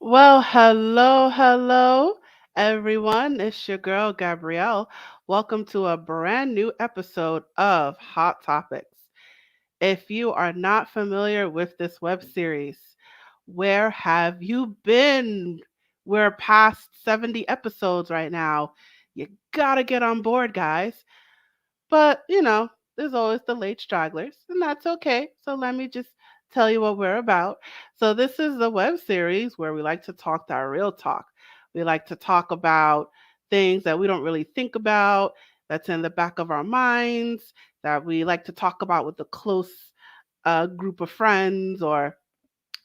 Well, hello, everyone. It's your girl, Gabrielle. Welcome to a brand new episode of Hot Topics. If you are not familiar with this web series, where have you been? We're past 70 episodes right now. You gotta get on board, guys. But there's always the late stragglers, and that's okay. So let me just tell you what we're about. So this is the web series where we like to talk that real talk. We like to talk about things that we don't really think about, that's in the back of our minds, that we like to talk about with a close group of friends or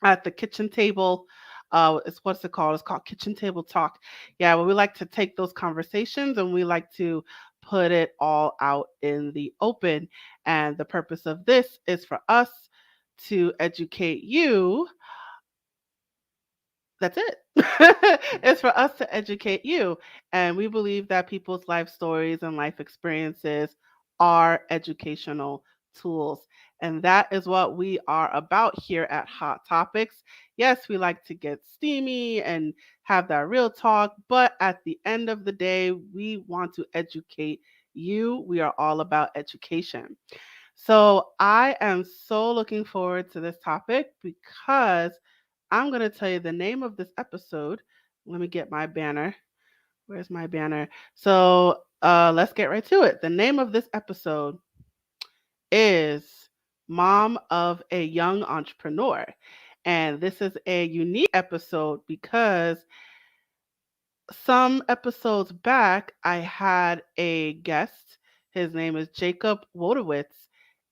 at the kitchen table. It's what's it called? It's called kitchen table talk. Yeah, well, we like to take those conversations and we like to put it all out in the open. And the purpose of this is for us to educate you. That's it. It's for us to educate you. And we believe that people's life stories and life experiences are educational tools. And that is what we are about here at Hot Topics. Yes, we like to get steamy and have that real talk, but at the end of the day, we want to educate you. We are all about education. So I am so looking forward to this topic because I'm going to tell you the name of this episode. Let me get my banner. Where's my banner? So let's get right to it. The name of this episode is Mom of a Young Entrepreneur. And this is a unique episode because some episodes back, I had a guest. His name is Jacob Wojtowicz.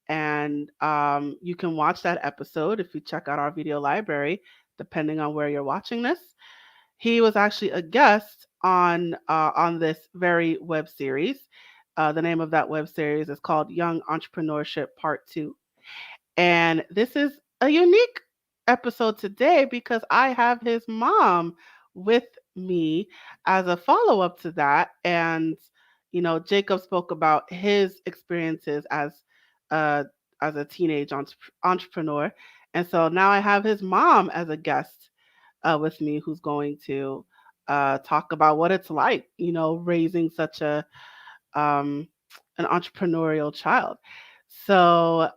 And you can watch that episode if you check out our video library, depending on where you're watching this. He was actually a guest on this very web series. The name of that web series is called Young Entrepreneurship Part 2. And this is a unique episode today because I have his mom with me as a follow up to that. And Jacob spoke about his experiences uh, as a teenage entrepreneur. And so now I have his mom as a guest with me who's going to talk about what it's like, raising such um, an entrepreneurial child. So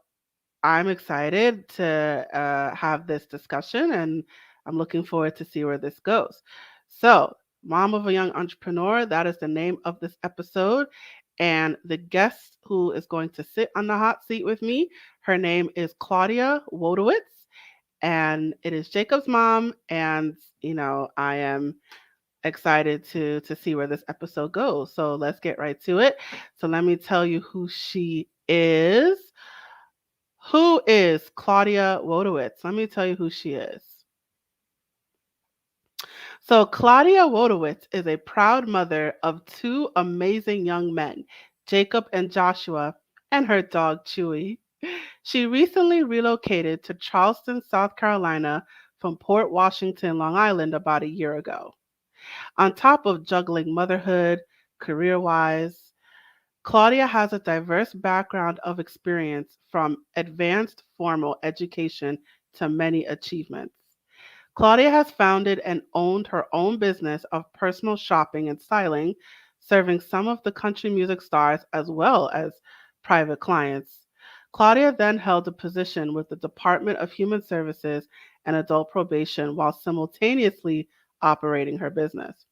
I'm excited to have this discussion and I'm looking forward to see where this goes. So, Mom of a Young Entrepreneur, that is the name of this episode. And the guest who is going to sit on the hot seat with me, her name is Claudia Wojtowicz, and it is Jacob's mom. And I am excited to see where this episode goes. So let's get right to it. So let me tell you who she is. Who is Claudia Wojtowicz? Let me tell you who she is. So, Claudia Wojtowicz is a proud mother of two amazing young men, Jacob and Joshua, and her dog, Chewy. She recently relocated to Charleston, South Carolina from Port Washington, Long Island, about a year ago. On top of juggling motherhood, career wise, Claudia has a diverse background of experience from advanced formal education to many achievements. Claudia has founded and owned her own business of personal shopping and styling, serving some of the country music stars as well as private clients. Claudia then held a position with the Department of Human Services and Adult Probation while simultaneously operating her business.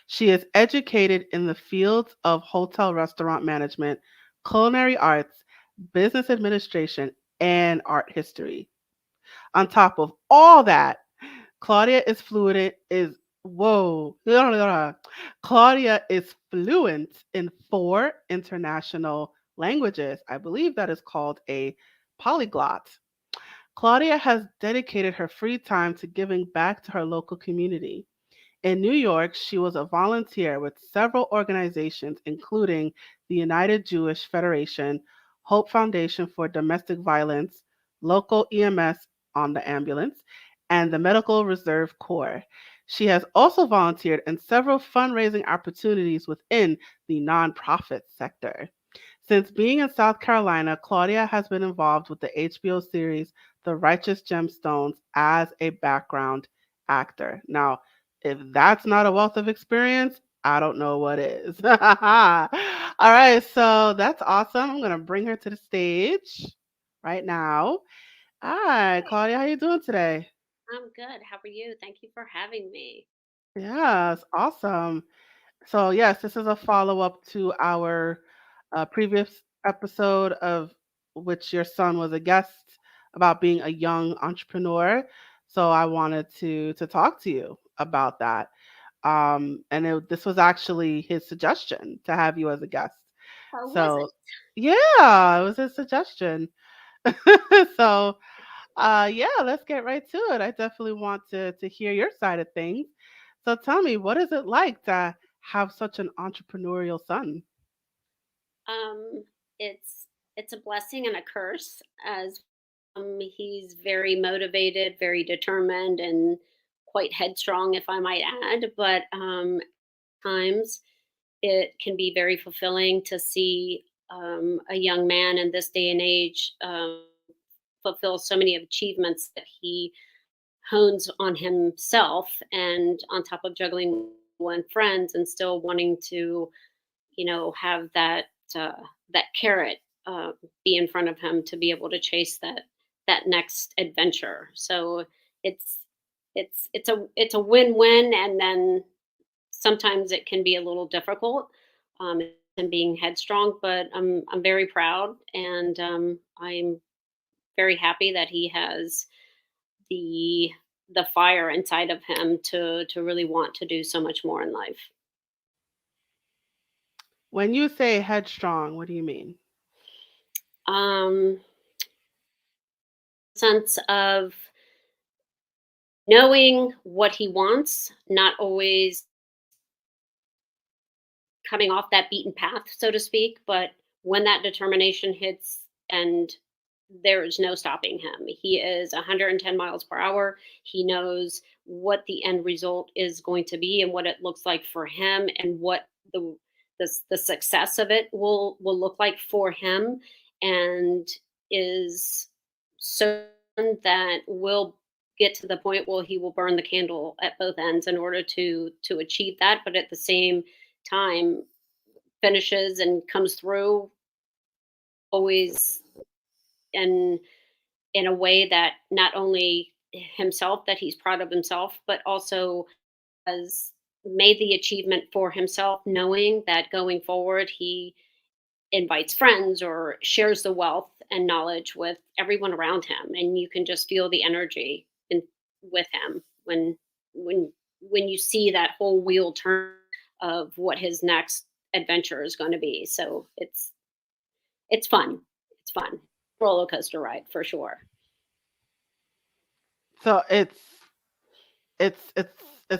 She is educated in the fields of hotel restaurant management, culinary arts, business administration, and art history. On top of all that, Claudia is fluent is whoa. Claudia is fluent in four international languages. I believe that is called a polyglot. Claudia has dedicated her free time to giving back to her local community. In New York, she was a volunteer with several organizations, including the United Jewish Federation, Hope Foundation for Domestic Violence, local EMS on the ambulance, and the Medical Reserve Corps. She has also volunteered in several fundraising opportunities within the nonprofit sector. Since being in South Carolina, Claudia has been involved with the HBO series The Righteous Gemstones as a background actor. Now, if that's not a wealth of experience, I don't know what is. All right, so that's awesome. I'm gonna bring her to the stage right now. Hi, Hey, Claudia. How you doing today? I'm good. How are you? Thank you for having me. Yes, awesome. So, yes, this is a follow up to our previous episode of which your son was a guest about being a young entrepreneur. So, I wanted to talk to you about that. This was actually his suggestion to have you as a guest. How was So, it? yeah, it was his suggestion. So, yeah, let's get right to it. I definitely want to hear your side of things. So tell me, what is it like to have such an entrepreneurial son? Um, it's a blessing and a curse as he's very motivated, very determined, and quite headstrong, if I might add. But times it can be very fulfilling to see a young man in this day and age fulfill so many achievements that he hones on himself and on top of juggling one friends and still wanting to have uh, that carrot uh, be in front of him to be able to chase that next adventure. So it's it's a win-win, and then sometimes it can be a little difficult, and being headstrong, but I'm very proud, and I'm very happy that he has the the fire inside of him to really want to do so much more in life. When you say headstrong, what do you mean? Um, sense of knowing what he wants, not always coming off that beaten path, so to speak, but when that determination hits and there is no stopping him. He is 110 miles per hour. He knows what the end result is going to be and what it looks like for him and what the success of it will look like for him, and is so that will get to the point where he will burn the candle at both ends in order to achieve that, but at the same time finishes and comes through always in in a way that not only himself, that he's proud of himself, but also has made the achievement for himself, knowing that going forward he invites friends or shares the wealth and knowledge with everyone around him, and you can just feel the energy with him when when you see that whole wheel turn of what his next adventure is going to be. So it's fun. It's fun. Roller coaster ride for sure. So it's it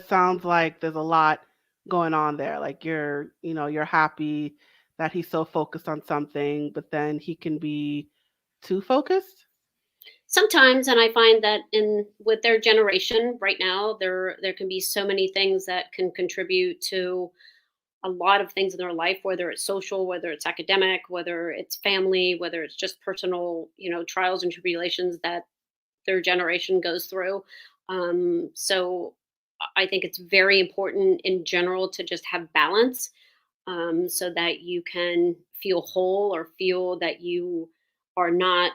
sounds like there's a lot going on there. Like you're happy that he's so focused on something, but then he can be too focused. Sometimes, and I find that in with their generation right now, there can be so many things that can contribute to a lot of things in their life, whether it's social, whether it's academic, whether it's family, whether it's just personal, trials and tribulations that their generation goes through. So I think it's very important in general to just have balance, so that you can feel whole or feel that you are not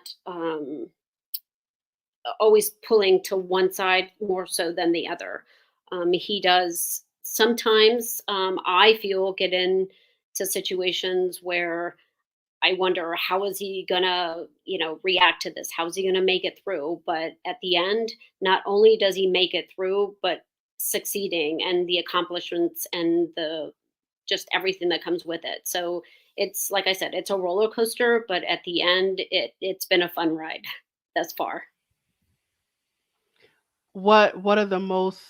always pulling to one side more so than the other. He does sometimes, I feel, get into situations where I wonder how is he gonna, react to this? How is he gonna make it through? But at the end, not only does he make it through, but succeeding and the accomplishments and the just everything that comes with it. So it's like I said, it's a roller coaster, but at the end, it's been a fun ride thus far. What are the most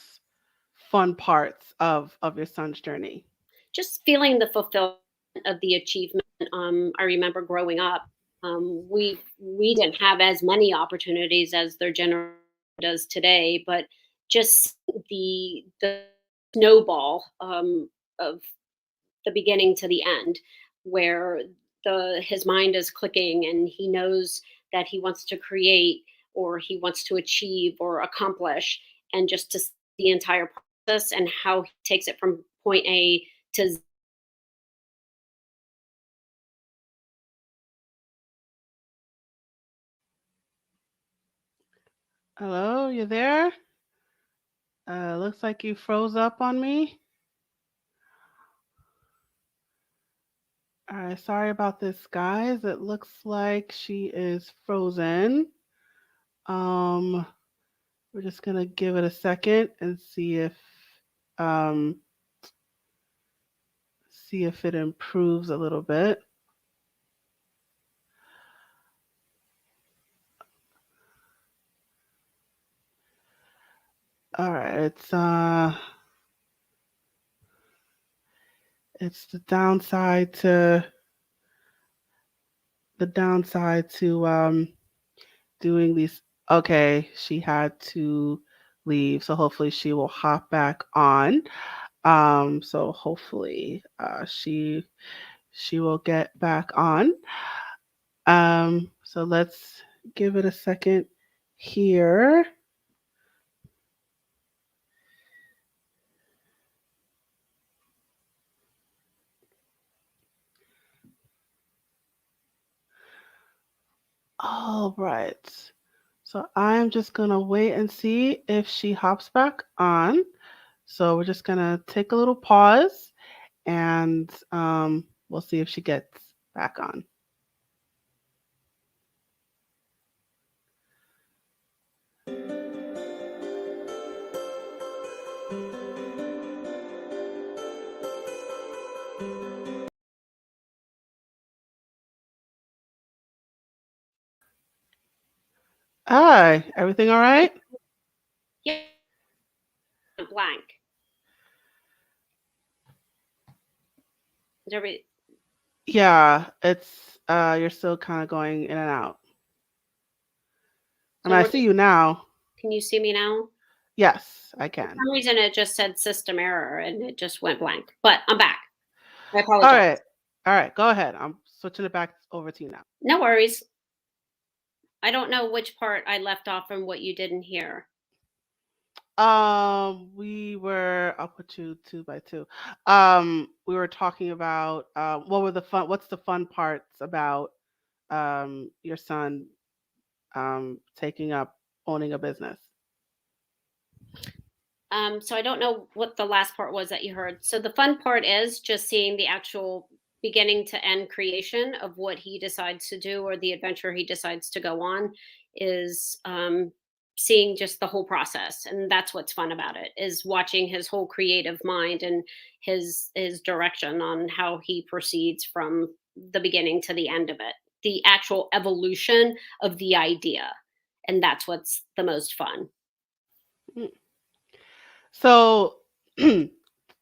fun parts of your son's journey? Just feeling the fulfillment of the achievement. I remember growing up, we didn't have as many opportunities as their generation does today, but just the snowball, of the beginning to the end, where the his mind is clicking and he knows that he wants to create or he wants to achieve or accomplish, and just to the entire process and how he takes it from point A to Z. Hello, you there? Looks like you froze up on me. All right, sorry about this, guys. It looks like she is frozen. Um, we're just gonna give it a second and um, see if it improves a little bit. All right, it's the downside to doing these. Okay, she had to leave, so hopefully she will hop back on. So hopefully she will get back on. So let's give it a second here. All right. So I'm just gonna wait and see if she hops back on. So we're just gonna take a little pause and we'll see if she gets back on. Hi, everything all right? Yeah, blank. Is everybody, Yeah, it's you're still kind of going in and out. And so I we're see just, you now. can you see me now? Yes, I For can. some reason, it just said system error and it just went blank. But I'm back. I All apologize. right. All right, go ahead. I'm switching it back over to you now. No worries. I don't know which part I left off and what you didn't hear. I'll put you two by two. We were talking about what's the fun parts about your son taking up owning a business? So I don't know what the last part was that you heard. So the fun part is just seeing the actual beginning to end creation of what he decides to do or the adventure he decides to go on is seeing just the whole process, and that's what's fun about it is watching his whole creative mind and his direction on how he proceeds from the beginning to the end of it, the actual evolution of the idea, and that's what's the most fun. Mm. So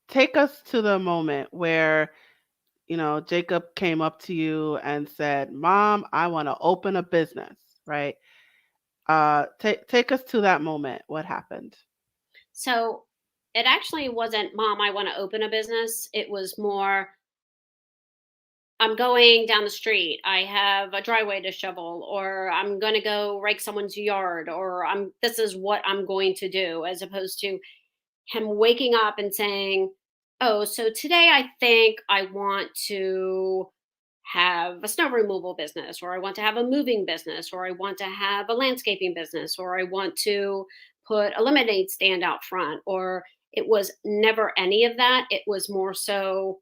take us to the moment where Jacob came up to you and said, "Mom, I want to open a business," right? Take us to that moment. What happened? So it actually wasn't, Mom, I want to open a business. It was more, I'm going down the street. I have a driveway to shovel, or I'm going to go rake someone's yard, or this is what I'm going to do, as opposed to him waking up and saying, "Oh, so today I think I want to have a snow removal business, or I want to have a moving business, or I want to have a landscaping business, or I want to put a lemonade stand out front." Or it was never any of that. It was more so,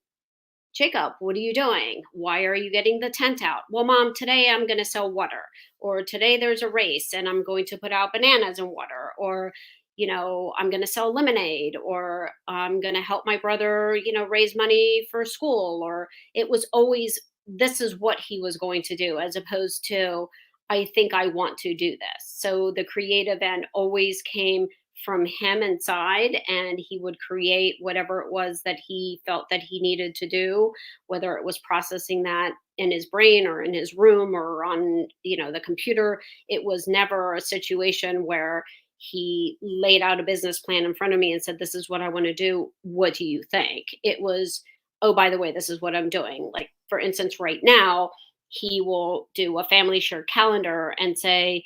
"Jacob, what are you doing? Why are you getting the tent out?" "Well, Mom, today I'm going to sell water." Or, "Today there's a race and I'm going to put out bananas and water." Or, "I'm going to sell lemonade." Or, "I'm going to help my brother, raise money for school." Or it was always, this is what he was going to do, as opposed to, "I think I want to do this." So the creative end always came from him inside, and he would create whatever it was that he felt that he needed to do, whether it was processing that in his brain or in his room or on the computer. It was never a situation where he laid out a business plan in front of me and said, "This is what I want to do, what do you think?" It was, "Oh, by the way, this is what I'm doing." Like, for instance, right now he will do a family share calendar and say,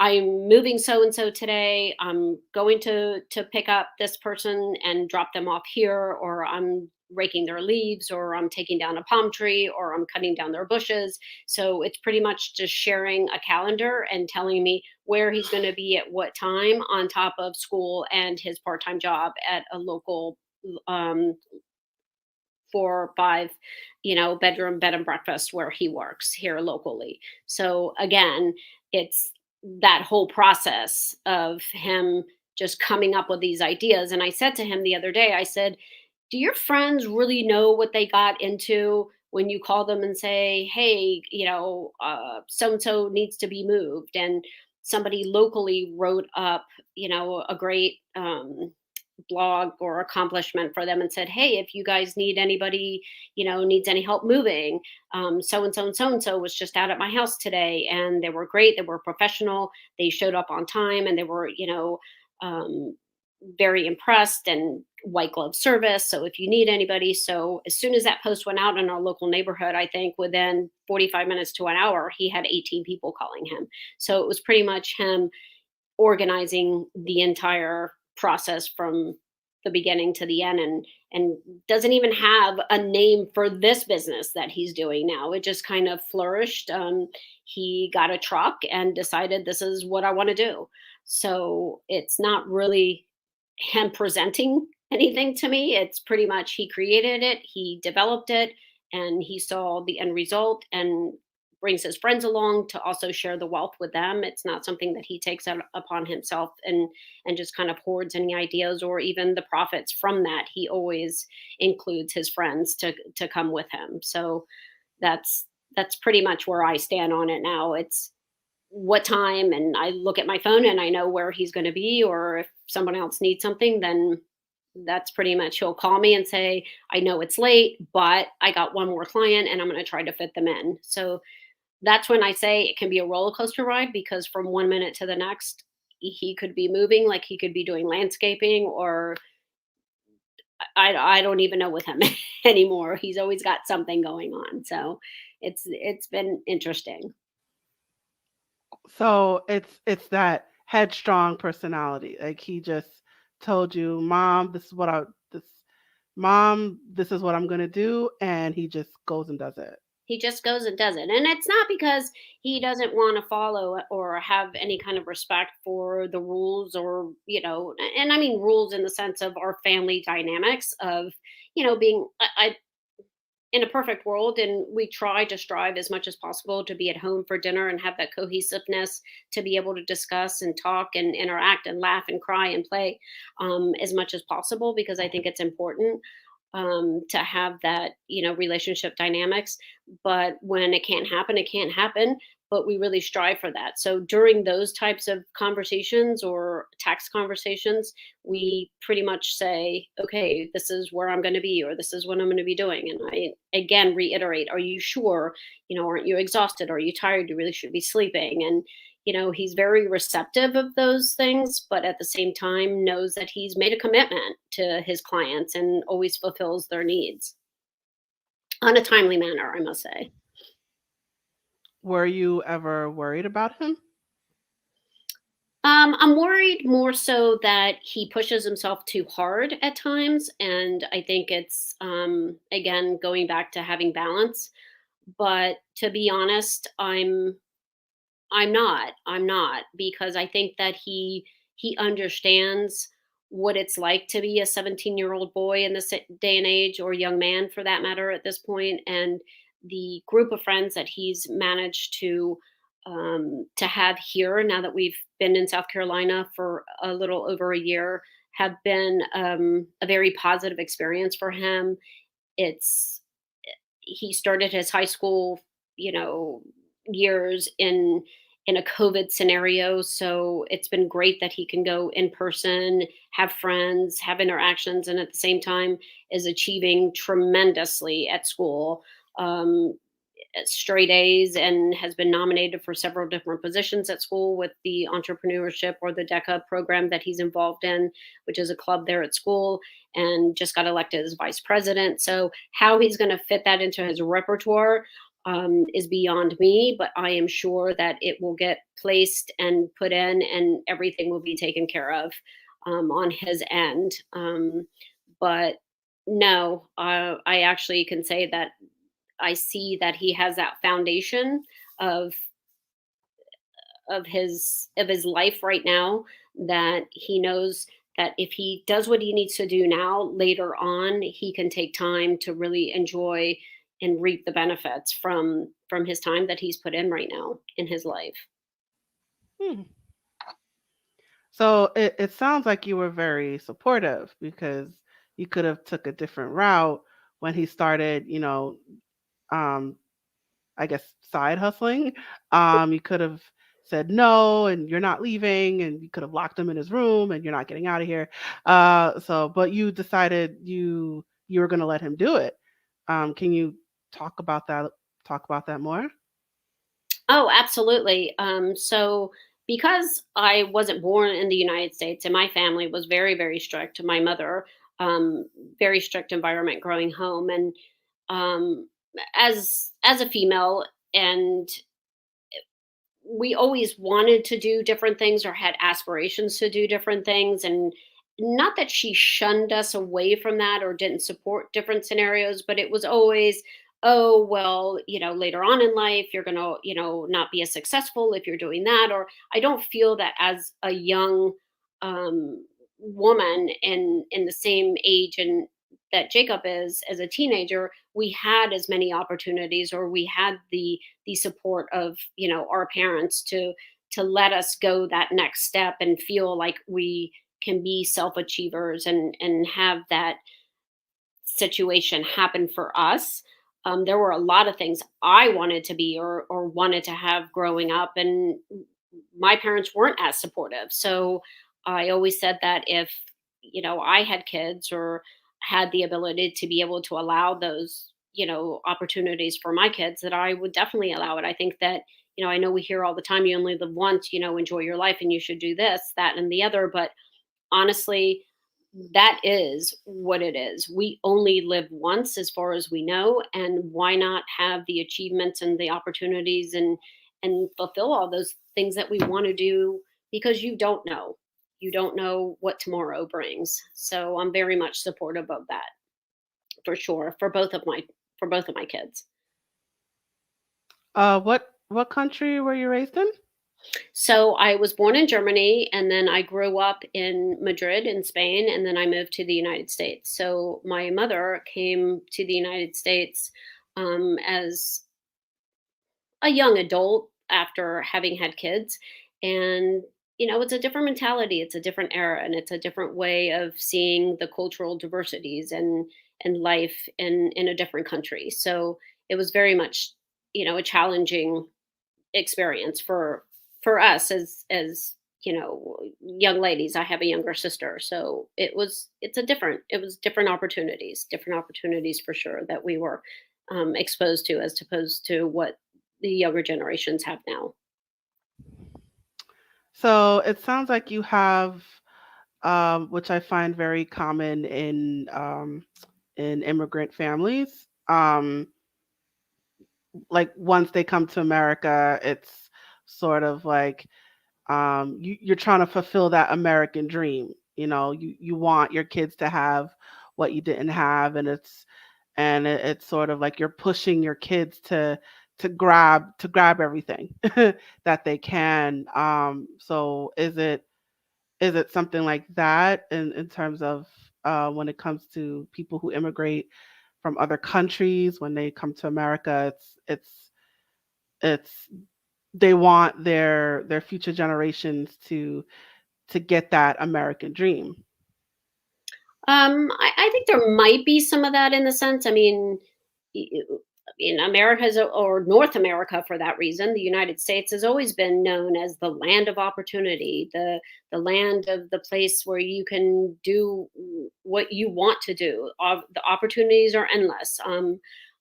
I'm moving so and so today. I'm going to pick up this person and drop them off here, or I'm raking their leaves, or I'm taking down a palm tree, or I'm cutting down their bushes. So it's pretty much just sharing a calendar and telling me where he's going to be at what time, on top of school and his part-time job at a local um 4 or 5, bedroom bed and breakfast where he works here locally. So again, it's that whole process of him just coming up with these ideas. And I said to him the other day, I said, do your friends really know what they got into when you call them and say, hey, so and so needs to be moved? And somebody locally wrote up, a great blog or accomplishment for them and said, hey, if you guys need anybody, needs any help moving, so and so and so and so was just out at my house today, and they were great, they were professional, they showed up on time, and they were, um, very impressed, and white glove service. So if you need anybody. So as soon as that post went out in our local neighborhood, I think within 45 minutes to an hour, he had 18 people calling him. So it was pretty much him organizing the entire process from the beginning to the end, and doesn't even have a name for this business that he's doing now. It just kind of flourished. He got a truck and decided, this is what I want to do. So it's not really him presenting anything to me. It's pretty much he created it, he developed it, and he saw the end result, and brings his friends along to also share the wealth with them. It's not something that he takes out upon himself and just kind of hoards any ideas or even the profits from that. He always includes his friends to come with him. So that's that's pretty much where I stand on it now. It's what time, and I look at my phone and I know where he's going to be, or if someone else needs something, then that's pretty much, he'll call me and say, I know it's late, but I got one more client and I'm going to try to fit them in. So that's when I say it can be a roller coaster ride, because from one minute to the next, he could be moving, like he could be doing landscaping, or I don't even know with him anymore. He's always got something going on. So it's been interesting. So it's that headstrong personality. Like he just told you, "Mom, this is what I'm going to do," and he just goes and does it. He just goes and does it. And it's not because he doesn't want to follow or have any kind of respect for the rules, or, and I mean rules in the sense of our family dynamics of, being, in a perfect world, and we try to strive as much as possible to be at home for dinner and have that cohesiveness to be able to discuss and talk and interact and laugh and cry and play, as much as possible, because I think it's important, to have that, relationship dynamics. But when it can't happen, it can't happen. But we really strive for that. So during those types of conversations or tax conversations, we pretty much say, okay, this is where I'm going to be, or this is what I'm going to be doing. And I again reiterate, are you sure? Aren't you exhausted? Are you tired? You really should be sleeping. And he's very receptive of those things, but at the same time knows that he's made a commitment to his clients and always fulfills their needs on a timely manner, I must say. Were you ever worried about him? I'm worried more so that he pushes himself too hard at times, and I think it's, again, going back to having balance. But to be honest, I'm not, because I think that he understands what it's like to be a 17-year-old boy in this day and age, or young man for that matter at this point. And the group of friends that he's managed to have here, now that we've been in South Carolina for a little over a year, have been, a very positive experience for him. It's He started his high school, you know, years in a COVID scenario. So it's been great that he can go in person, have friends, have interactions, and at the same time is achieving tremendously at school. Straight A's, and has been nominated for several different positions at school with the entrepreneurship or the DECA program that he's involved in, which is a club there at school, and just got elected as vice president. So how he's going to fit that into his repertoire, is beyond me, but I am sure that it will get placed and put in, and everything will be taken care of on his end. But no, I actually can say that I see that he has that foundation of of his life right now, that he knows that if he does what he needs to do now, later on he can take time to really enjoy and reap the benefits from his time that he's put in right now in his life. Hmm. So it sounds like you were very supportive because you could have took a different route when he started, um, I guess side hustling. You could have said no and you're not leaving and you could have locked him in his room and you're not getting out of here. But you decided you were gonna let him do it. Can you talk about that talk about that more? Oh, absolutely. So because I wasn't born in the United States and my family was very, very strict, my mother, very strict environment growing home, and um, as a female, and we always wanted to do different things or had aspirations to do different things. And not that she shunned us away from that or didn't support different scenarios, but it was always, oh well, later on in life you're going to, not be as successful if you're doing that. Or I don't feel that as a young woman in the same age and that Jacob is as a teenager, we had as many opportunities, or we had the support of, our parents to let us go that next step and feel like we can be self achievers and have that situation happen for us. There were a lot of things I wanted to be or wanted to have growing up, and my parents weren't as supportive. So I always said that if, I had kids or had the ability to be able to allow those, opportunities for my kids, that I would definitely allow it. I think that, I know we hear all the time, you only live once, enjoy your life and you should do this, that, and the other. But honestly, that is what it is. We only live once as far as we know, and why not have the achievements and the opportunities and fulfill all those things that we want to do, because you don't know. You don't know what tomorrow brings. So I'm very much supportive of that, for sure, for both of my kids. What country were you raised in? So I was born in Germany, and then I grew up in Madrid in Spain, and then I moved to the United States. So my mother came to the United States as a young adult after having had kids. And, it's a different mentality, it's a different era, and it's a different way of seeing the cultural diversities and life in a different country. So it was very much, a challenging experience for us as young ladies. I have a younger sister, so it was different opportunities for sure that we were exposed to, as opposed to what the younger generations have now. So it sounds like you have, which I find very common in immigrant families. Like once they come to America, it's sort of like you're trying to fulfill that American dream. You want your kids to have what you didn't have, and it's sort of like you're pushing your kids to grab everything that they can. So is it something like that in terms of when it comes to people who immigrate from other countries when they come to America? It's they want their future generations to get that American dream. I think there might be some of that, in the sense. I mean, in America's, or North America for that reason, the United States has always been known as the land of opportunity, the land of the place where you can do what you want to do. The opportunities are endless.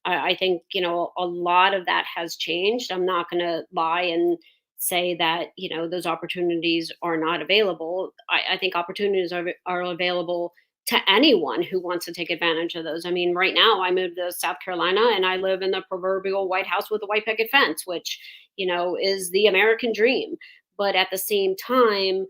I think, a lot of that has changed. I'm not going to lie and say that, those opportunities are not available. I think opportunities are available to anyone who wants to take advantage of those. I mean, right now I moved to South Carolina and I live in the proverbial White House with a white picket fence, which, is the American dream. But at the same time,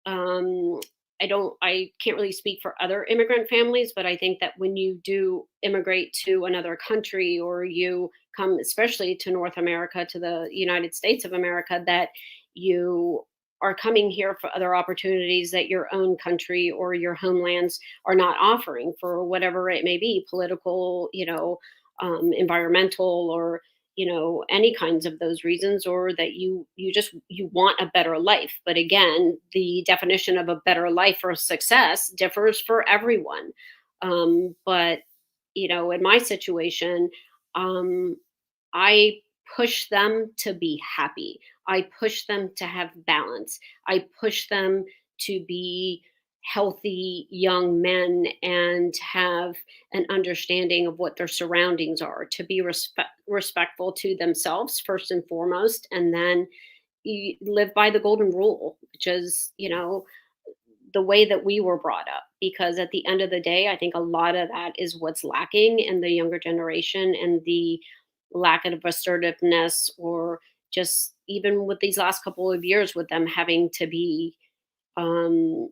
um, I can't really speak for other immigrant families, but I think that when you do immigrate to another country, or you come especially to North America, to the United States of America, that you are coming here for other opportunities that your own country or your homelands are not offering, for whatever it may be, political, environmental, or any kinds of those reasons, or that you want a better life. But again, the definition of a better life or success differs for everyone. But in my situation, um I push them to be happy. I push them to have balance. I push them to be healthy young men and have an understanding of what their surroundings are, to be respectful to themselves first and foremost, and then you live by the golden rule, which is, the way that we were brought up. Because at the end of the day, I think a lot of that is what's lacking in the younger generation, and the lack of assertiveness, or just even with these last couple of years with them having to be um,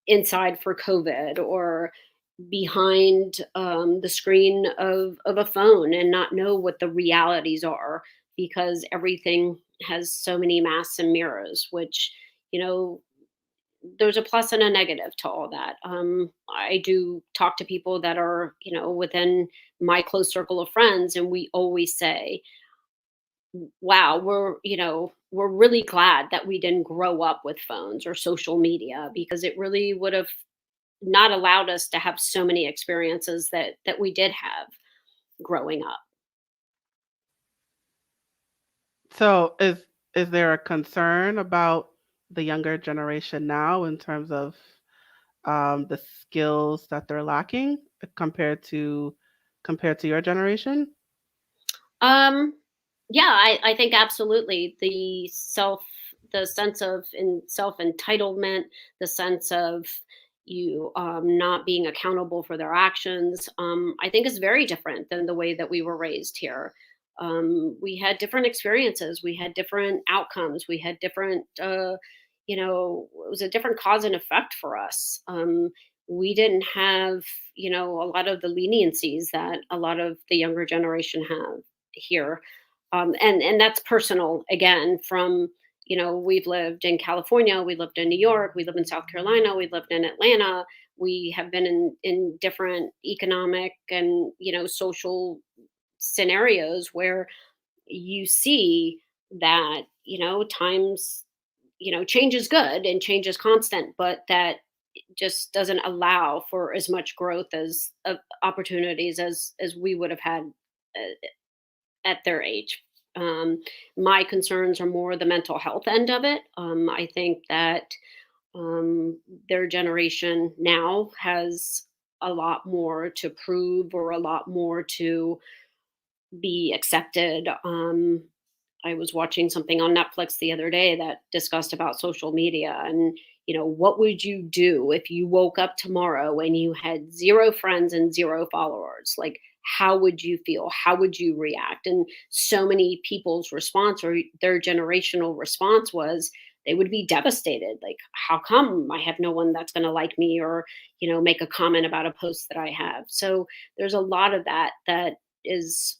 inside for COVID, or behind the screen of a phone, and not know what the realities are, because everything has so many masks and mirrors, which, you know, there's a plus and a negative to all that. I do talk to people that are, within my close circle of friends, and we always say, wow, we're really glad that we didn't grow up with phones or social media, because it really would have not allowed us to have so many experiences that we did have growing up. So is there a concern about the younger generation now in terms of the skills that they're lacking compared to your generation? Um, yeah, I think absolutely the sense of self entitlement, the sense of you not being accountable for their actions, I think is very different than the way that we were raised here. We had different experiences, we had different outcomes, we had different, it was a different cause and effect for us. We didn't have, a lot of the leniencies that a lot of the younger generation have here. And that's personal again. From we've lived in California, we lived in New York, we live in South Carolina, we lived in Atlanta. We have been in different economic and social scenarios where you see that times, change is good and change is constant, but that just doesn't allow for as much growth as opportunities as we would have had at their age. My concerns are more the mental health end of it. I think that their generation now has a lot more to prove, or a lot more to be accepted. I was watching something on Netflix the other day that discussed about social media, and what would you do if you woke up tomorrow and you had zero friends and zero followers? Like, how would you feel? How would you react? And so many people's response, or their generational response, was they would be devastated. Like, how come I have no one that's going to like me, or make a comment about a post that I have? So there's a lot of that is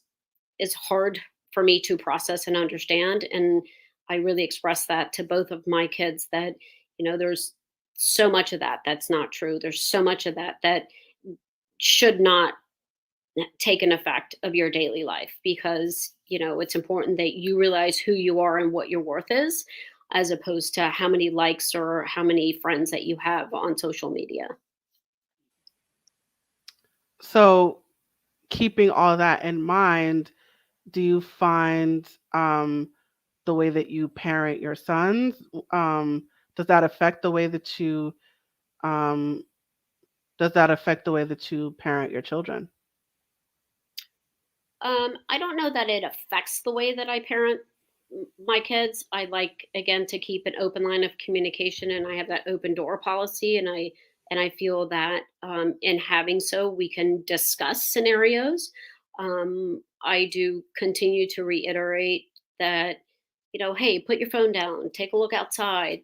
hard for me to process and understand. And I really express that to both of my kids, that, there's so much of that that's not true. There's so much of that should not take an effect of your daily life, because, it's important that you realize who you are and what your worth is, as opposed to how many likes or how many friends that you have on social media. So keeping all that in mind, do you find the way that you parent your sons, um, does that affect the way that you um, parent your children? I don't know that it affects the way that I parent my kids. I like, again, to keep an open line of communication, and I have that open door policy, and I And I feel that in having so, we can discuss scenarios. I do continue to reiterate that, hey, put your phone down, take a look outside,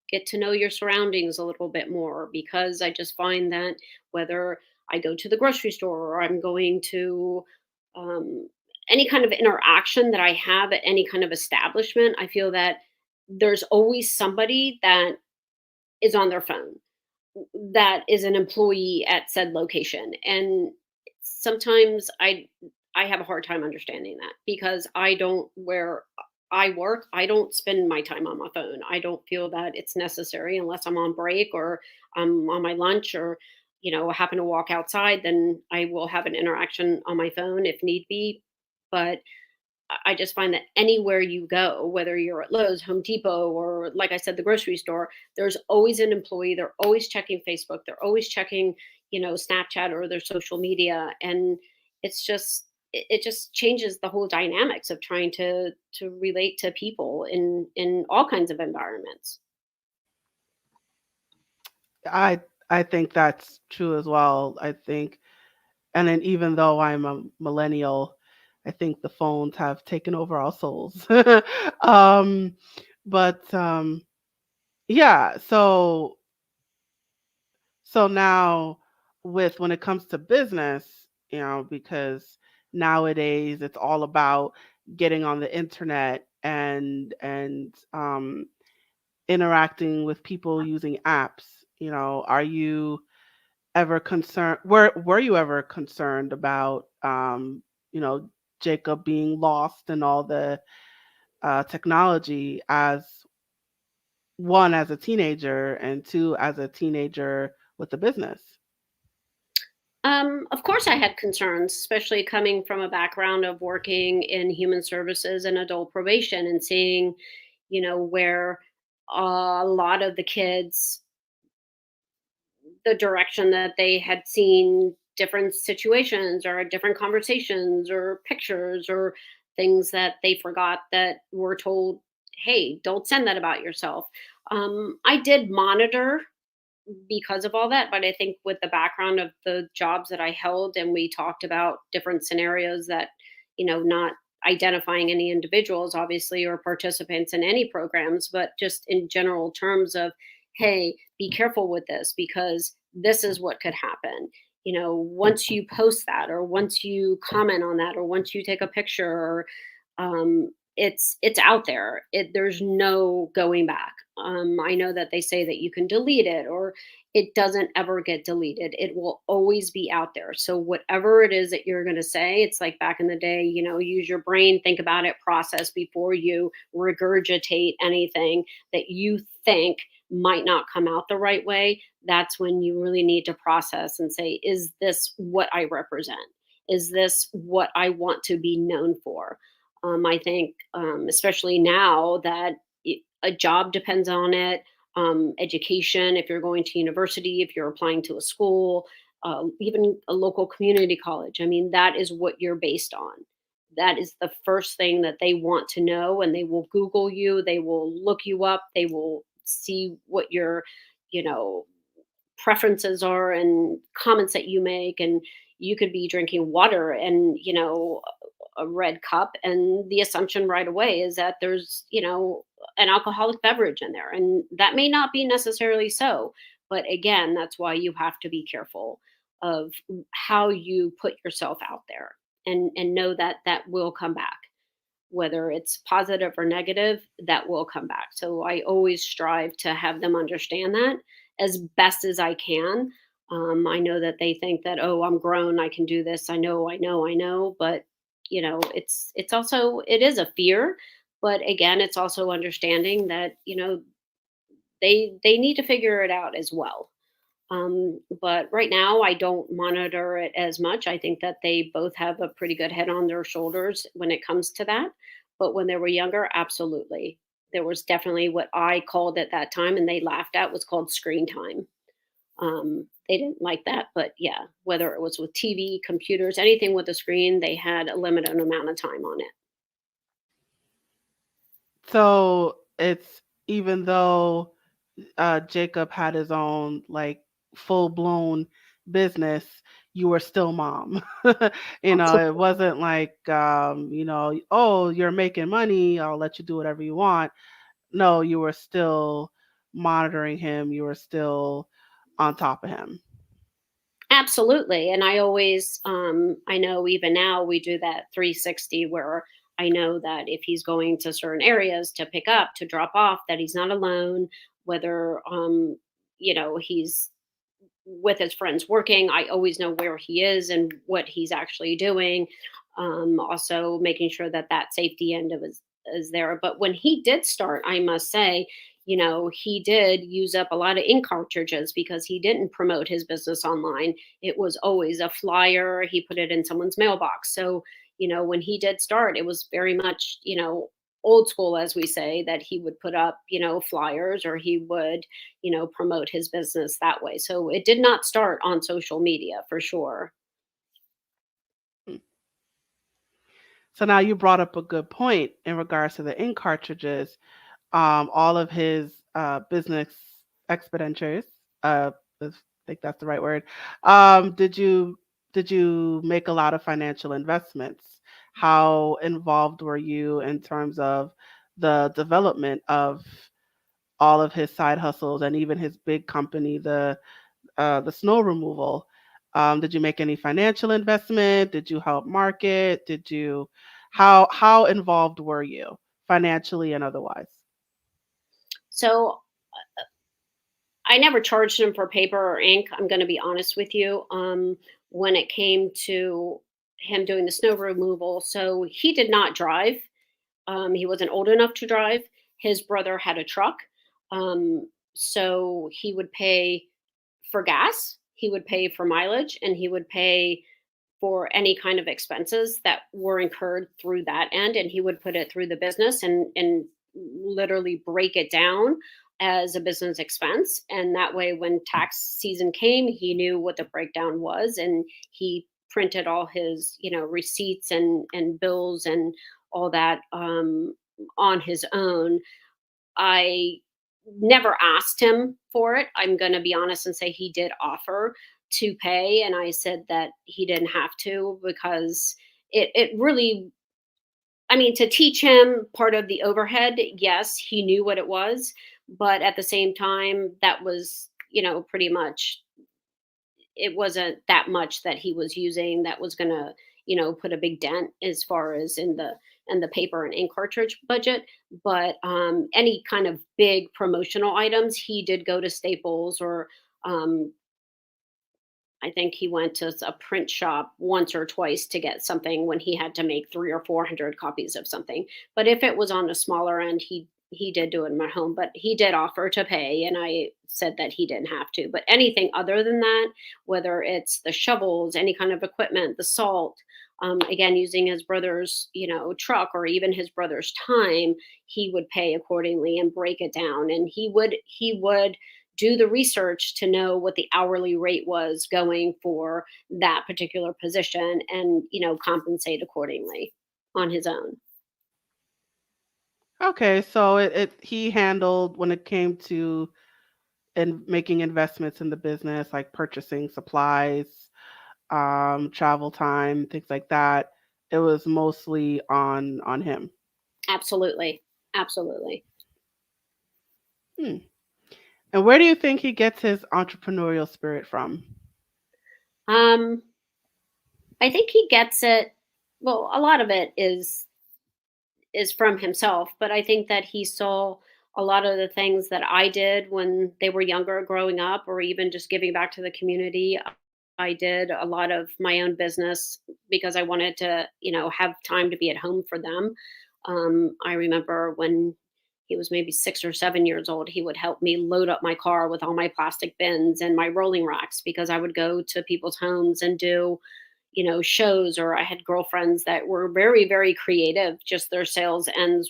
get to know your surroundings a little bit more, because I just find that whether I go to the grocery store or I'm going to um, any kind of interaction that I have at any kind of establishment, I feel that there's always somebody that is on their phone, that is an employee at said location. And sometimes I have a hard time understanding that, because I don't, where I work, I don't spend my time on my phone. I don't feel that it's necessary unless I'm on break or I'm on my lunch, or happen to walk outside, then I will have an interaction on my phone if need be. But I just find that anywhere you go, whether you're at Lowe's, Home Depot, or like I said, the grocery store, there's always an employee. They're always checking Facebook. They're always checking, Snapchat or their social media. And it just changes the whole dynamics of trying to relate to people in all kinds of environments. I think that's true as well. I think, and then even though I'm a millennial, I think the phones have taken over our souls. um, but yeah, so now with when it comes to business, because nowadays it's all about getting on the internet and interacting with people using apps. Are you ever concerned were you ever concerned about you know Jacob being lost in all the technology, as one as a teenager and two as a teenager with a business? Of course, I had concerns, especially coming from a background of working in human services and adult probation, and seeing, where a lot of the kids, the direction that they had seen different situations or different conversations or pictures or things that they forgot, that were told, hey, don't send that about yourself. I did monitor because of all that. But I think with the background of the jobs that I held, and we talked about different scenarios that, not identifying any individuals, obviously, or participants in any programs, but just in general terms of, hey, be careful with this, because this is what could happen. Once you post that, or once you comment on that, or once you take a picture, or it's out there. There's no going back. I know that they say that you can delete it, or it doesn't ever get deleted. It will always be out there. So whatever it is that you're going to say, it's like back in the day, use your brain, think about it, process before you regurgitate anything that you think might not come out the right way. That's when you really need to process and say, is this what I represent? Is this what I want to be known for? I think, especially now that a job depends on it, education, if you're going to university, if you're applying to a school, even a local community college. I mean, that is what you're based on. That is the first thing that they want to know, and they will Google you, they will look you up, they will see what your, you know, preferences are and comments that you make. And you could be drinking water and, a red cup, and the assumption right away is that there's, an alcoholic beverage in there, and that may not be necessarily so. But again, that's why you have to be careful of how you put yourself out there, and know that that will come back, whether it's positive or negative, that will come back. So I always strive to have them understand that as best as I can. I know that they think that, oh, I'm grown, I can do this. I know. But it's also, it is a fear. But again, it's also understanding that they need to figure it out as well. But right now, I don't monitor it as much. I think that they both have a pretty good head on their shoulders when it comes to that. But when they were younger, absolutely. There was definitely what I called at that time, and they laughed at, was called screen time. They didn't like that, but yeah, whether it was with TV, computers, anything with a screen, they had a limited amount of time on it. So it's, even though Jacob had his own like full blown business, you were still mom. It Absolutely. wasn't like, oh, you're making money, I'll let you do whatever you want. No, you were still monitoring him, you were still on top of him. Absolutely. And I always, I know even now we do that 360 where I know that if he's going to certain areas to pick up, to drop off, that he's not alone, whether, he's with his friends working. I always know where he is and what he's actually doing. Also, making sure that that safety end of is there. But when he did start, I must say, he did use up a lot of ink cartridges because he didn't promote his business online. It was always a flyer. He put it in someone's mailbox. So, when he did start, it was very much, old school, as we say, that he would put up, flyers, or he would, promote his business that way. So it did not start on social media for sure. So now you brought up a good point in regards to the ink cartridges. All of his business expenditures, I think that's the right word. Did you make a lot of financial investments? How involved were you in terms of the development of all of his side hustles and even his big company, the snow removal? Did you make any financial investment? Did you help market? How involved were you financially and otherwise? So I never charged him for paper or ink. I'm going to be honest with you. When it came to him doing the snow removal, so he did not drive. He wasn't old enough to drive. His brother had a truck. So he would pay for gas, he would pay for mileage, and he would pay for any kind of expenses that were incurred through that end. And he would put it through the business and literally break it down as a business expense. And that way, when tax season came, he knew what the breakdown was, and he printed all his, receipts and bills and all that, on his own. I never asked him for it. I'm going to be honest and say he did offer to pay. And I said that he didn't have to, because it really, I mean, to teach him part of the overhead, yes, he knew what it was. But at the same time, that was, pretty much, it wasn't that much that he was using that was going to, put a big dent as far as in the paper and ink cartridge budget. But any kind of big promotional items, he did go to Staples, or um, I think he went to a print shop once or twice to get something when he had to make 3 or 400 copies of something. But if it was on a smaller end, he did do it in my home. But he did offer to pay, and I said that he didn't have to. But anything other than that, whether it's the shovels, any kind of equipment, the salt, again, using his brother's, truck, or even his brother's time, he would pay accordingly and break it down. And he would do the research to know what the hourly rate was going for that particular position, and compensate accordingly on his own. Okay, so he handled when it came to making investments in the business, like purchasing supplies, travel time, things like that. It was mostly on him. Absolutely. Absolutely. Hmm. And where do you think he gets his entrepreneurial spirit from? um I think he gets it. Well, a lot of it is from himself, but I think that he saw a lot of the things that I did when they were younger growing up, or even just giving back to the community. I did a lot of my own business because I wanted to, have time to be at home for them. I remember when he was maybe 6 or 7 years old, he would help me load up my car with all my plastic bins and my rolling racks, because I would go to people's homes and do, shows. Or I had girlfriends that were very, very creative, just their sales ends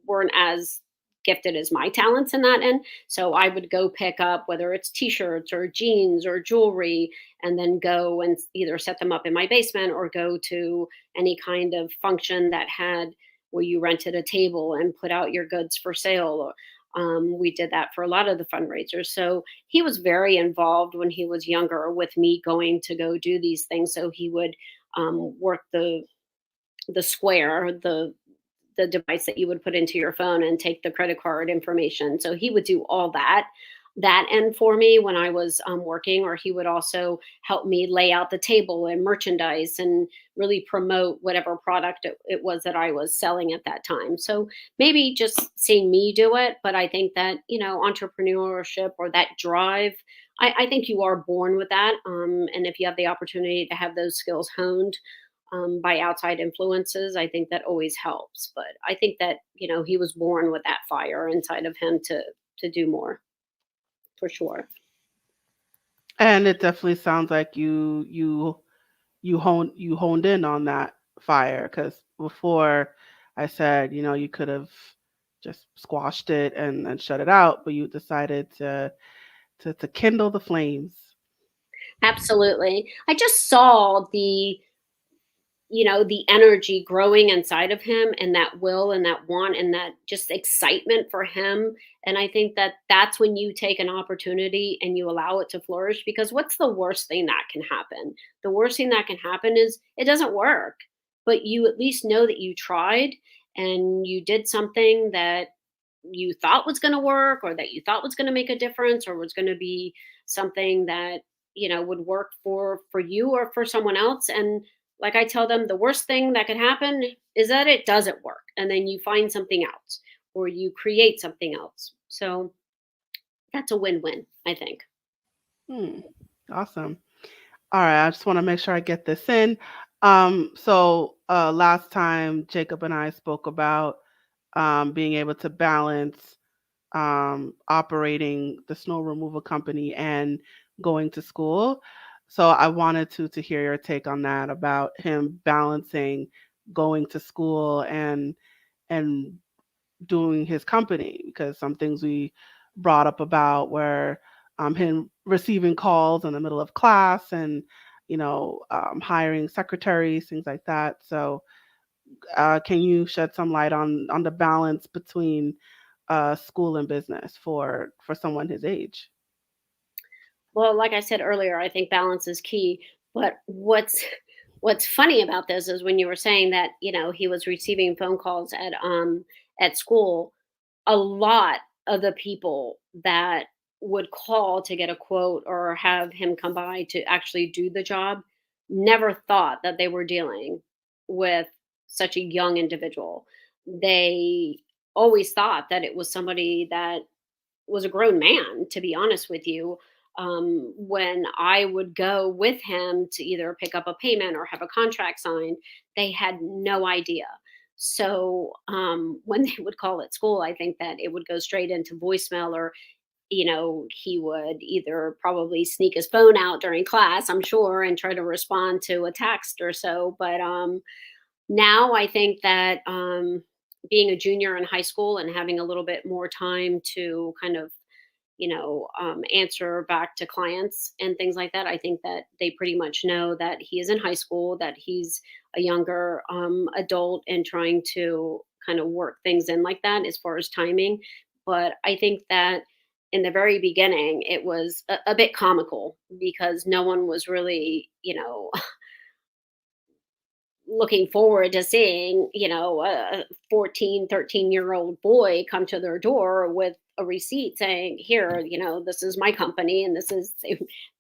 weren't as gifted as my talents in that end. So I would go pick up, whether it's t-shirts or jeans or jewelry, and then go and either set them up in my basement, or go to any kind of function that had, where you rented a table and put out your goods for sale. We did that for a lot of the fundraisers. So he was very involved when he was younger with me going to go do these things. So he would work the square, the device that you would put into your phone and take the credit card information. So he would do all that end for me when I was working, or he would also help me lay out the table and merchandise and really promote whatever product it was that I was selling at that time. So maybe just seeing me do it, but I think that, entrepreneurship or that drive, I think you are born with that. And if you have the opportunity to have those skills honed, by outside influences, I think that always helps. But I think that he was born with that fire inside of him to do more, for sure. And it definitely sounds like you honed in on that fire, because before I said, you could have just squashed it and shut it out, but you decided to kindle the flames. Absolutely. I just saw the energy growing inside of him, and that will and that want and that just excitement for him. And I think that that's when you take an opportunity and you allow it to flourish, because what's the worst thing that can happen? The worst thing that can happen is it doesn't work, but you at least know that you tried and you did something that you thought was going to work, or that you thought was going to make a difference, or was going to be something that would work for you or for someone else. And like I tell them, the worst thing that could happen is that it doesn't work, and then you find something else or you create something else. So that's a win-win, I think. Hmm. Awesome. All right, I just want to make sure I get this in. So last time Jacob and I spoke about being able to balance operating the snow removal company and going to school. So I wanted to hear your take on that, about him balancing going to school and doing his company, because some things we brought up about were him receiving calls in the middle of class, and hiring secretaries, things like that. So can you shed some light on the balance between school and business for someone his age? Well, like I said earlier, I think balance is key. But what's funny about this is when you were saying that, he was receiving phone calls at school, a lot of the people that would call to get a quote or have him come by to actually do the job never thought that they were dealing with such a young individual. They always thought that it was somebody that was a grown man, to be honest with you. When I would go with him to either pick up a payment or have a contract signed, they had no idea. So when they would call at school, I think that it would go straight into voicemail, or he would either probably sneak his phone out during class, I'm sure, and try to respond to a text or so. But now I think that being a junior in high school and having a little bit more time to kind of answer back to clients and things like that, I think that they pretty much know that he is in high school, that he's a younger adult, and trying to kind of work things in like that as far as timing. But I think that in the very beginning, it was a bit comical, because no one was really, looking forward to seeing, a 14, 13-year-old boy come to their door with a receipt saying, here, this is my company. And this is,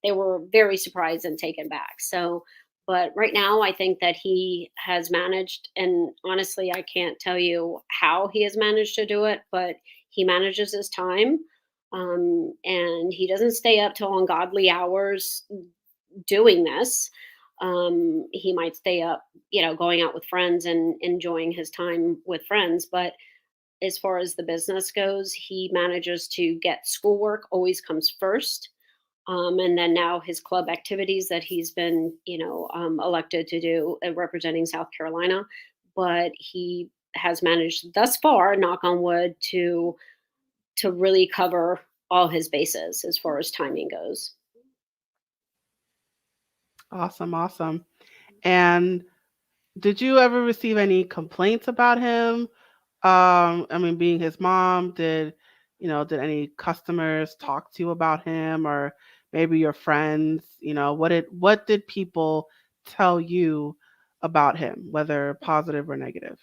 they were very surprised and taken back. So, but right now, I think that he has managed, and honestly, I can't tell you how he has managed to do it, but he manages his time. And he doesn't stay up till ungodly hours doing this. He might stay up, going out with friends and enjoying his time with friends. But as far as the business goes, he manages to get schoolwork always comes first. And then now his club activities that he's been, elected to do, representing South Carolina. But he has managed thus far, knock on wood, to really cover all his bases as far as timing goes. Awesome, awesome. And did you ever receive any complaints about him? I mean, being his mom, did did any customers talk to you about him, or maybe your friends? What did people tell you about him, whether positive or negative?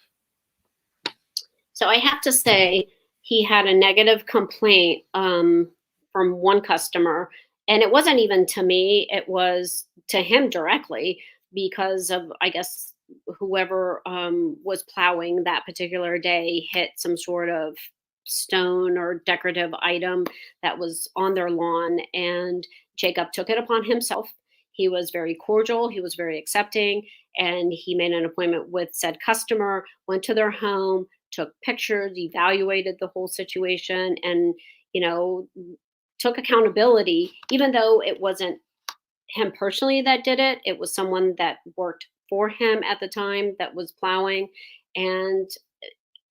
So I have to say, he had a negative complaint from one customer, and it wasn't even to me; it was to him directly because of, I guess, whoever was plowing that particular day hit some sort of stone or decorative item that was on their lawn, and Jacob took it upon himself. He was very cordial, he was very accepting, and he made an appointment with said customer, went to their home, took pictures, evaluated the whole situation, and, you know, took accountability, even though it wasn't him personally that did it. It was someone that worked for him at the time that was plowing. And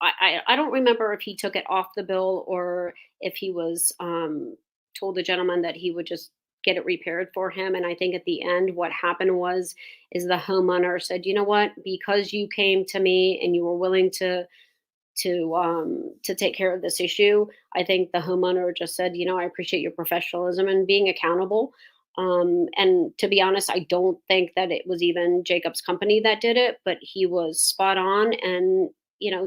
I don't remember if he took it off the bill or if he was told the gentleman that he would just get it repaired for him. And I think at the end, what happened was, is the homeowner said, you know what, because you came to me and you were willing to take care of this issue. I think the homeowner just said, I appreciate your professionalism and being accountable. And to be honest, I don't think that it was even Jacob's company that did it, but he was spot on and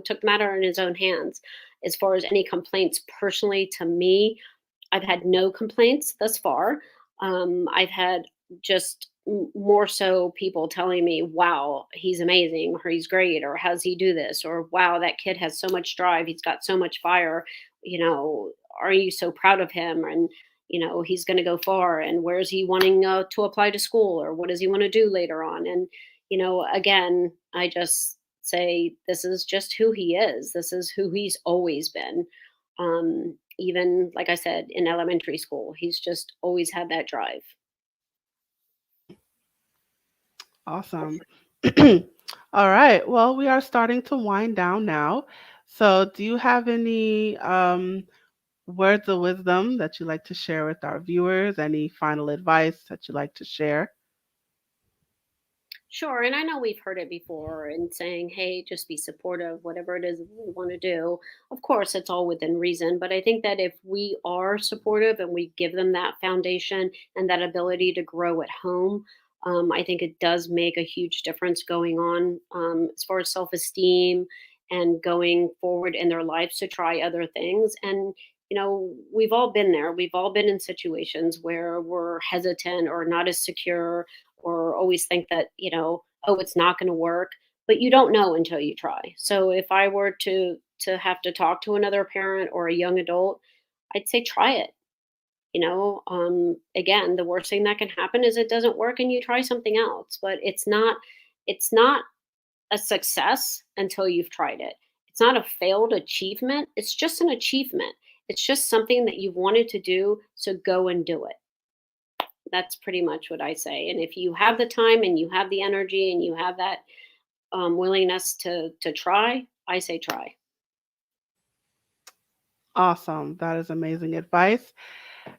took the matter in his own hands. As far as any complaints personally to me, I've had no complaints thus far. I've had just more so people telling me, wow, he's amazing, or he's great, or how's he do this, or wow, that kid has so much drive, he's got so much fire, you know, are you so proud of him? And, he's going to go far. And where's he wanting to apply to school, or what does he want to do later on? And, again, I just say this is just who he is. This is who he's always been. Even like I said, in elementary school, he's just always had that drive. Awesome. All right. Well, we are starting to wind down now. So, do you have any words of wisdom that you like to share with our viewers? Any final advice that you like to share? Sure, and I know we've heard it before and saying, "Hey, just be supportive, whatever it is that we want to do." Of course, it's all within reason, but I think that if we are supportive and we give them that foundation and that ability to grow at home, I think it does make a huge difference going on as far as self-esteem and going forward in their lives to try other things. And we've all been there. We've all been in situations where we're hesitant or not as secure or always think that, oh, it's not going to work, but you don't know until you try. So if I were to have to talk to another parent or a young adult, I'd say try it. Again, the worst thing that can happen is it doesn't work and you try something else, but it's not a success until you've tried it. It's not a failed achievement, it's just an achievement. It's just something that you've wanted to do, so go and do it. That's pretty much what I say. And if you have the time and you have the energy and you have that willingness to try, I say try. Awesome. That is amazing advice.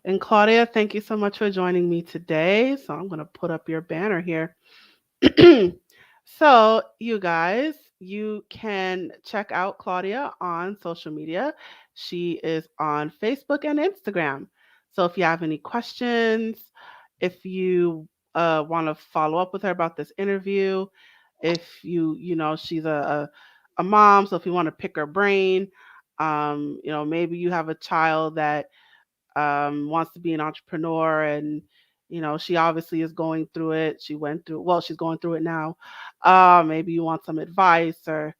And Claudia, thank you so much for joining me today. So, I'm going to put up your banner here. So, you guys, you can check out Claudia on social media. She is on Facebook and Instagram. So, if you have any questions, if you want to follow up with her about this interview, if she's a mom, so if you want to pick her brain, maybe you have a child that wants to be an entrepreneur, and she obviously is going through it. She's going through it now. Maybe you want some advice or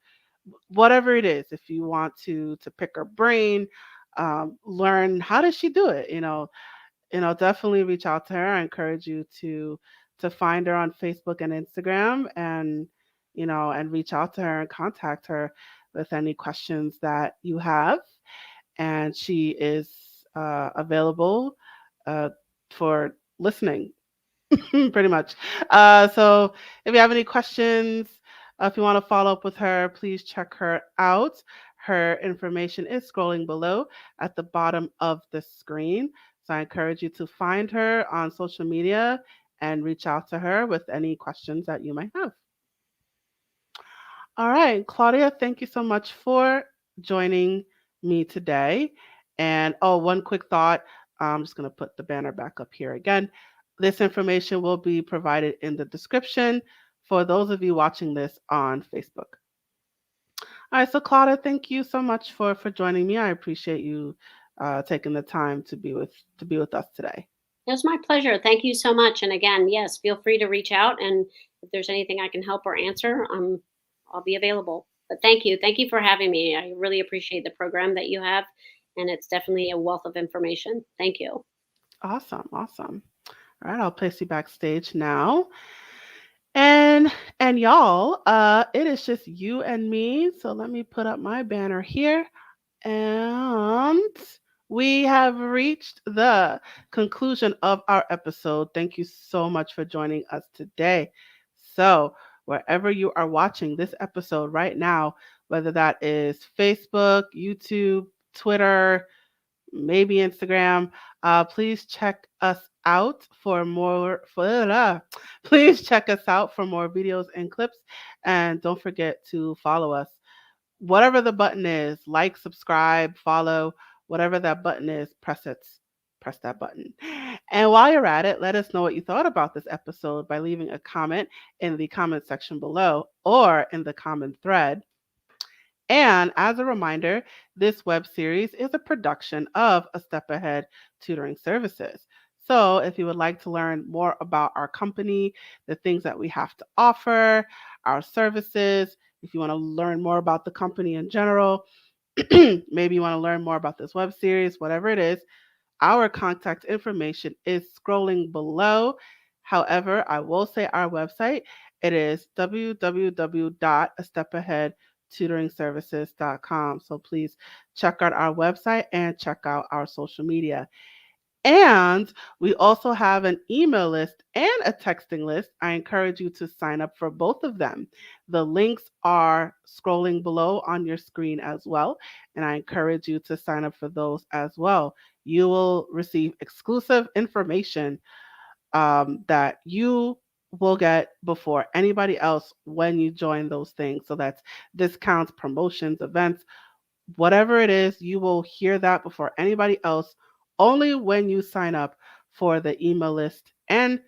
whatever it is. If you want to pick her brain, learn how does she do it. Definitely reach out to her. I encourage you to find her on Facebook and Instagram, and reach out to her and contact her with any questions that you have. And she is available uh, for listening, pretty much. So if you have any questions, if you want to follow up with her, please check her out. Her information is scrolling below at the bottom of the screen. So I encourage you to find her on social media and reach out to her with any questions that you might have. All right, Claudia, thank you so much for joining me today. And oh, one quick thought. I'm just going to put the banner back up here again. This information will be provided in the description for those of you watching this on Facebook. All right, so Claudia, thank you so much for joining me. I appreciate you taking the time to be with us today. It was my pleasure. Thank you so much. And again, yes, feel free to reach out. And if there's anything I can help or answer, I'll be available. But thank you. Thank you for having me. I really appreciate the program that you have. And it's definitely a wealth of information. Thank you. Awesome, awesome. All right, I'll place you backstage now. And y'all, it is just you and me. So let me put up my banner here. And we have reached the conclusion of our episode. Thank you so much for joining us today. So, wherever you are watching this episode right now, whether that is Facebook, YouTube, Twitter, maybe Instagram, please check us out for more. Please check us out for more videos and clips, and don't forget to follow us whatever the button is, like, subscribe, follow, whatever that button is, press that button. And while you're at it, let us know what you thought about this episode by leaving a comment in the comment section below or in the comment thread. And as a reminder, this web series is a production of A Step Ahead Tutoring Services. So if you would like to learn more about our company, the things that we have to offer, our services, if you want to learn more about the company in general, maybe you want to learn more about this web series, whatever it is, our contact information is scrolling below. However, I will say our website, it is www.astepaheadtutoringservices.com. So please check out our website and check out our social media. And we also have an email list and a texting list. I encourage you to sign up for both of them. The links are scrolling below on your screen as well. And I encourage you to sign up for those as well. You will receive exclusive information that you will get before anybody else when you join those things. So that's discounts, promotions, events, whatever it is, you will hear that before anybody else only when you sign up for the email list and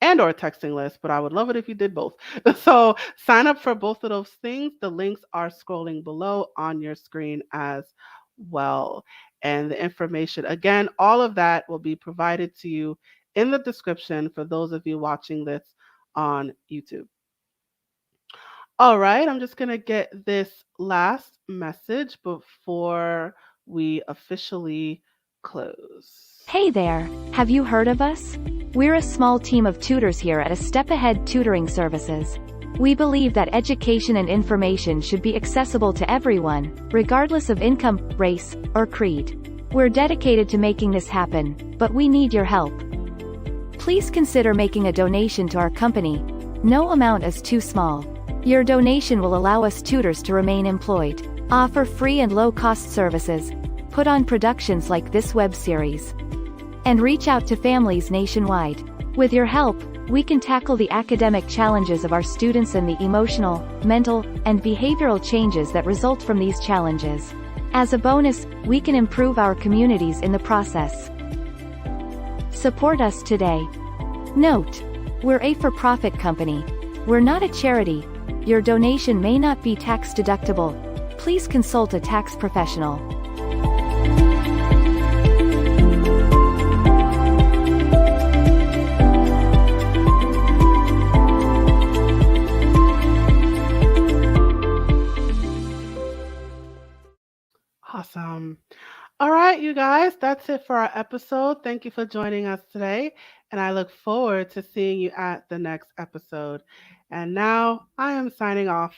or texting list, but I would love it if you did both. So sign up for both of those things. The links are scrolling below on your screen as well. And the information, again, all of that will be provided to you in the description for those of you watching this on YouTube. All right, I'm just going to get this last message before we officially close. Hey there, have you heard of us? We're a small team of tutors here at A Step Ahead Tutoring Services. We believe that education and information should be accessible to everyone, regardless of income, race, or creed. We're dedicated to making this happen, but we need your help. Please consider making a donation to our company. No amount is too small. Your donation will allow us tutors to remain employed, offer free and low-cost services, put on productions like this web series, and reach out to families nationwide. With your help, we can tackle the academic challenges of our students and the emotional, mental, and behavioral changes that result from these challenges. As a bonus, we can improve our communities in the process. Support us today. Note: we're a for-profit company. We're not a charity. Your donation may not be tax deductible. Please consult a tax professional. Awesome. All right, you guys, that's it for our episode. Thank you for joining us today, and I look forward to seeing you at the next episode. And now I am signing off.